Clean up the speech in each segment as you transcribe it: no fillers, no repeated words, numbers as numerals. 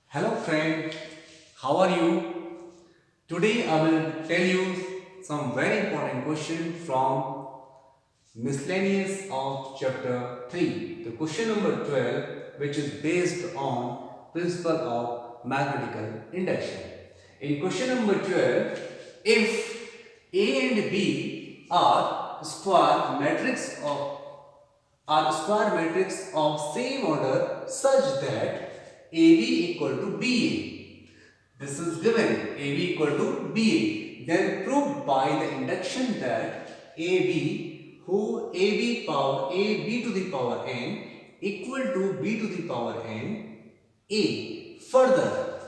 Hello friend, how are you? Today I will tell you some very important question from miscellaneous of chapter 3. The question number 12, which is based on principle of mathematical induction. In question number 12, if A and B are square matrix of same order such that AB equal to BA. This is given AB equal to BA. Then prove by the induction that AB who AB to the power n equal to B to the power n A. Further,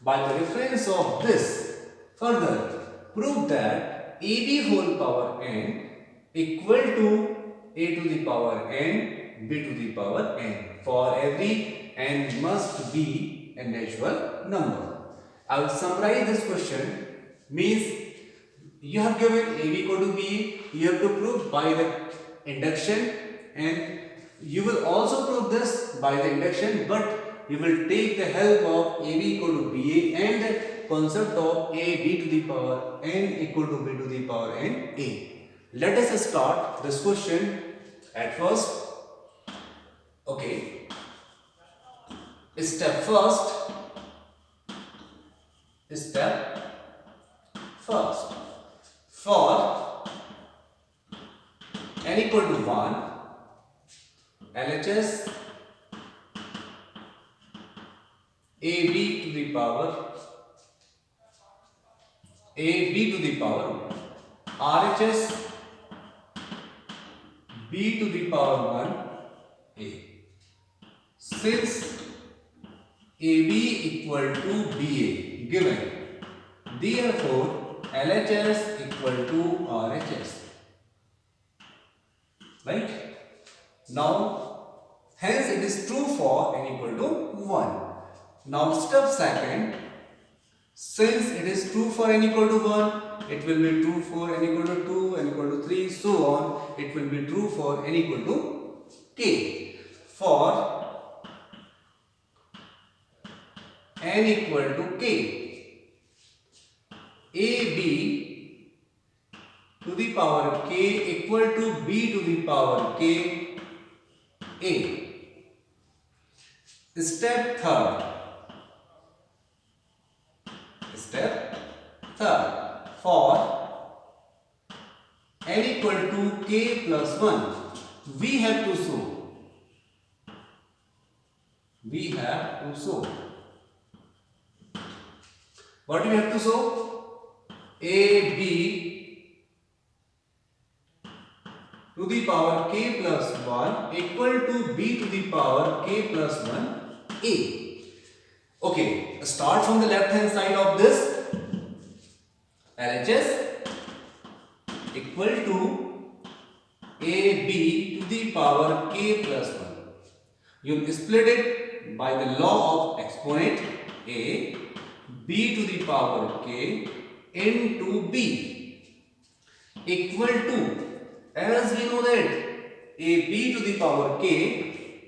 by the reference of this, further prove that AB whole power n equal to A to the power n, B to the power n. For every n must be a natural number. I will summarize this question. Means you have given AB equal to BA, you have to prove by the induction, and you will also prove this by the induction, but you will take the help of AB equal to BA and the concept of AB to the power n equal to B to the power n A. Let us start this question at first. Okay. Step first. For n equal to 1, LHS AB to the power RHS B to the power 1 A. Since AB equal to BA given, therefore LHS equal to RHS. Right? Now, hence it is true for n equal to 1. Now step second, since it is true for n equal to 1, it will be true for n equal to 2, n equal to 3, so on. It will be true for n equal to k. For n equal to k, AB to the power k equal to B to the power k A. Step third, for n equal to k plus 1, we have to show. What do we have to show? AB to the power k plus 1 equal to B to the power k plus 1 A. Okay, start from the left hand side of this. LHS equal to AB to the power k plus 1. You split it by the law of exponent A, B to the power k into B equal to, as we know that AB to the power k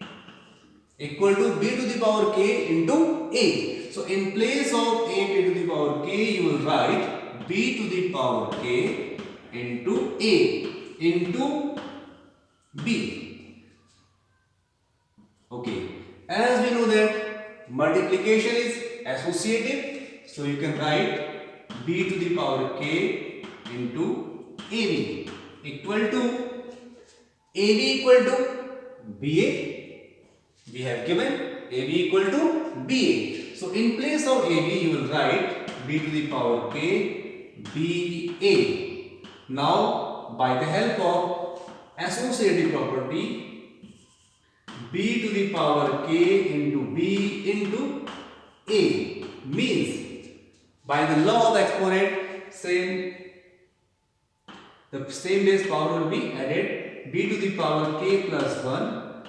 equal to B to the power k into A. So in place of AB to the power k, you will write B to the power k into A into B. Okay. As we know that multiplication is associative, so you can write B to the power k into AB equal to AB equal to BA. We have given AB equal to BA. So in place of AB, you will write B to the power k BA. Now, by the help of associative property, B to the power k into B into A means, by the law of exponent, the same base power will be added, B to the power k plus 1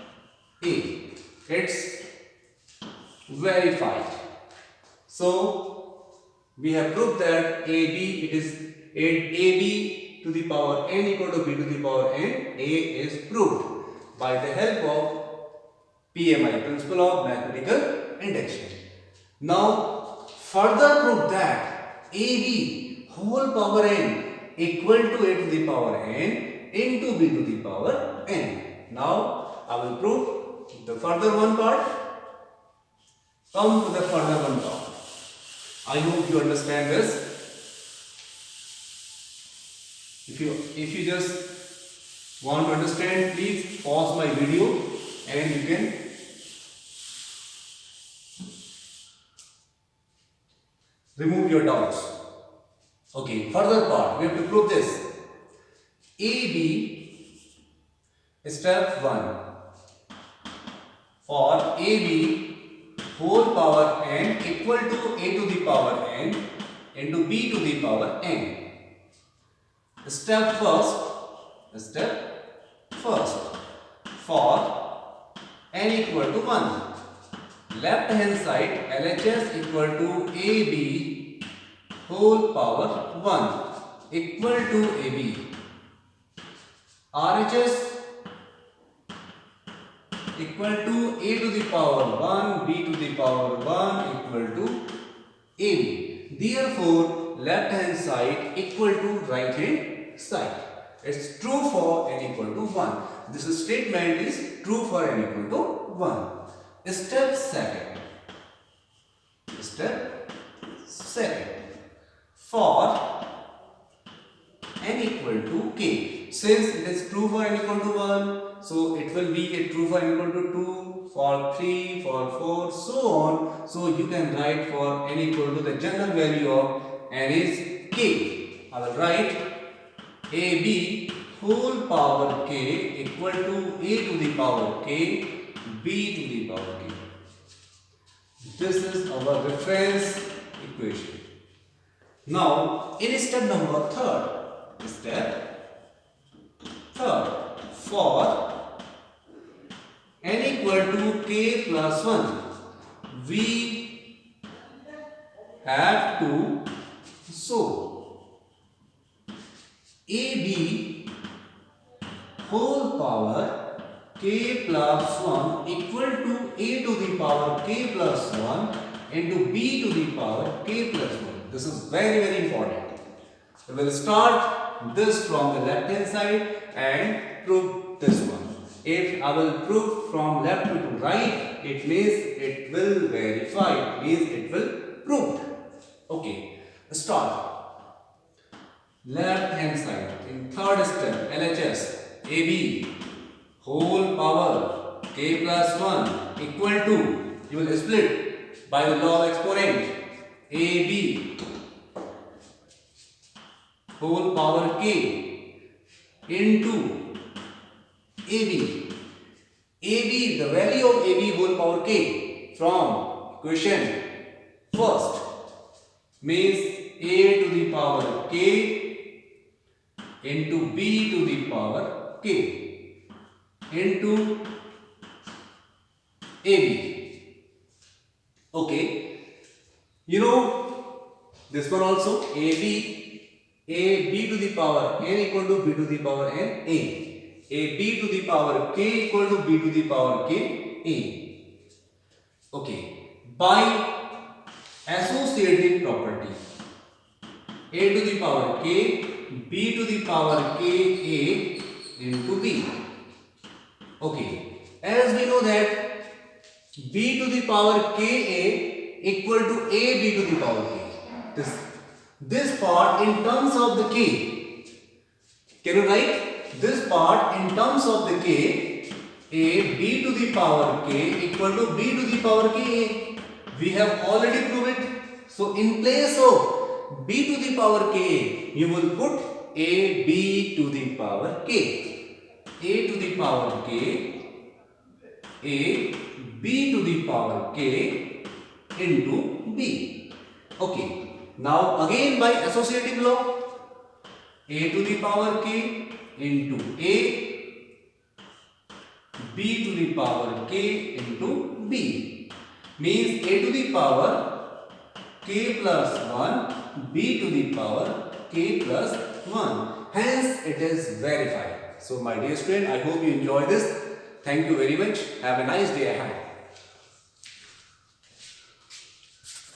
A. It's verified. So we have proved that AB to the power n equal to B to the power n A is proved by the help of PMI, principle of mathematical induction. Now further prove that AB whole power n equal to a to the power n into b to the power n. Now I will prove the further one part. Come to the further one part. I hope you understand this. If you just want to understand, please pause my video and you can remove your doubts. Okay, further part, we have to prove this. AB, step 1. For AB whole power n equal to a to the power n into b to the power n. Step first. For n equal to 1. Left hand side LHS equal to AB whole power 1 equal to AB. RHS equal to a to the power 1 b to the power 1 equal to AB. Therefore, left hand side equal to right hand side. It's true for n equal to 1. This statement is true for n equal to 1. Step second. For n equal to k. Since it is true for n equal to 1, so it will be a true for n equal to 2, for 3, for 4, so on. So you can write for n equal to the general value of n is k. I will write AB whole power k equal to a to the power k, b to the power k. This is our reference equation. Now, in step number third, for n equal to k plus 1, we have to show AB whole power k plus 1 equal to a to the power k plus 1 into b to the power k plus 1. This is very important. We will start this from the left hand side and prove this one. If I will prove from left to right, it means it will verify, it means it will prove. Okay, start. Left hand side in third step, LHS, AB whole power k plus 1 equal to, you will split by the law of exponent, AB whole power k into AB. AB, the value of AB whole power k from equation first means a to the power k into b to the power k into AB. Okay, you know this one also, a b to the power n equal to b to the power n a b to the power k equal to b to the power k a. Okay, by associative property, a to the power k, b to the power k a into b. Okay, as we know that b to the power k a equal to a b to the power k. This part in terms of the k. Can you write this part in terms of the k? A b to the power k equal to b to the power k a. We have already proved it. So in place of b to the power k, you will put a b to the power k. A to the power k, a b to the power k into b. Okay. Now again by associative law, a to the power k into a, b to the power k into b means a to the power k plus 1, b to the power k plus 1. Hence it is verified. So my dear student, I hope you enjoy this. Thank you very much. Have a nice day ahead.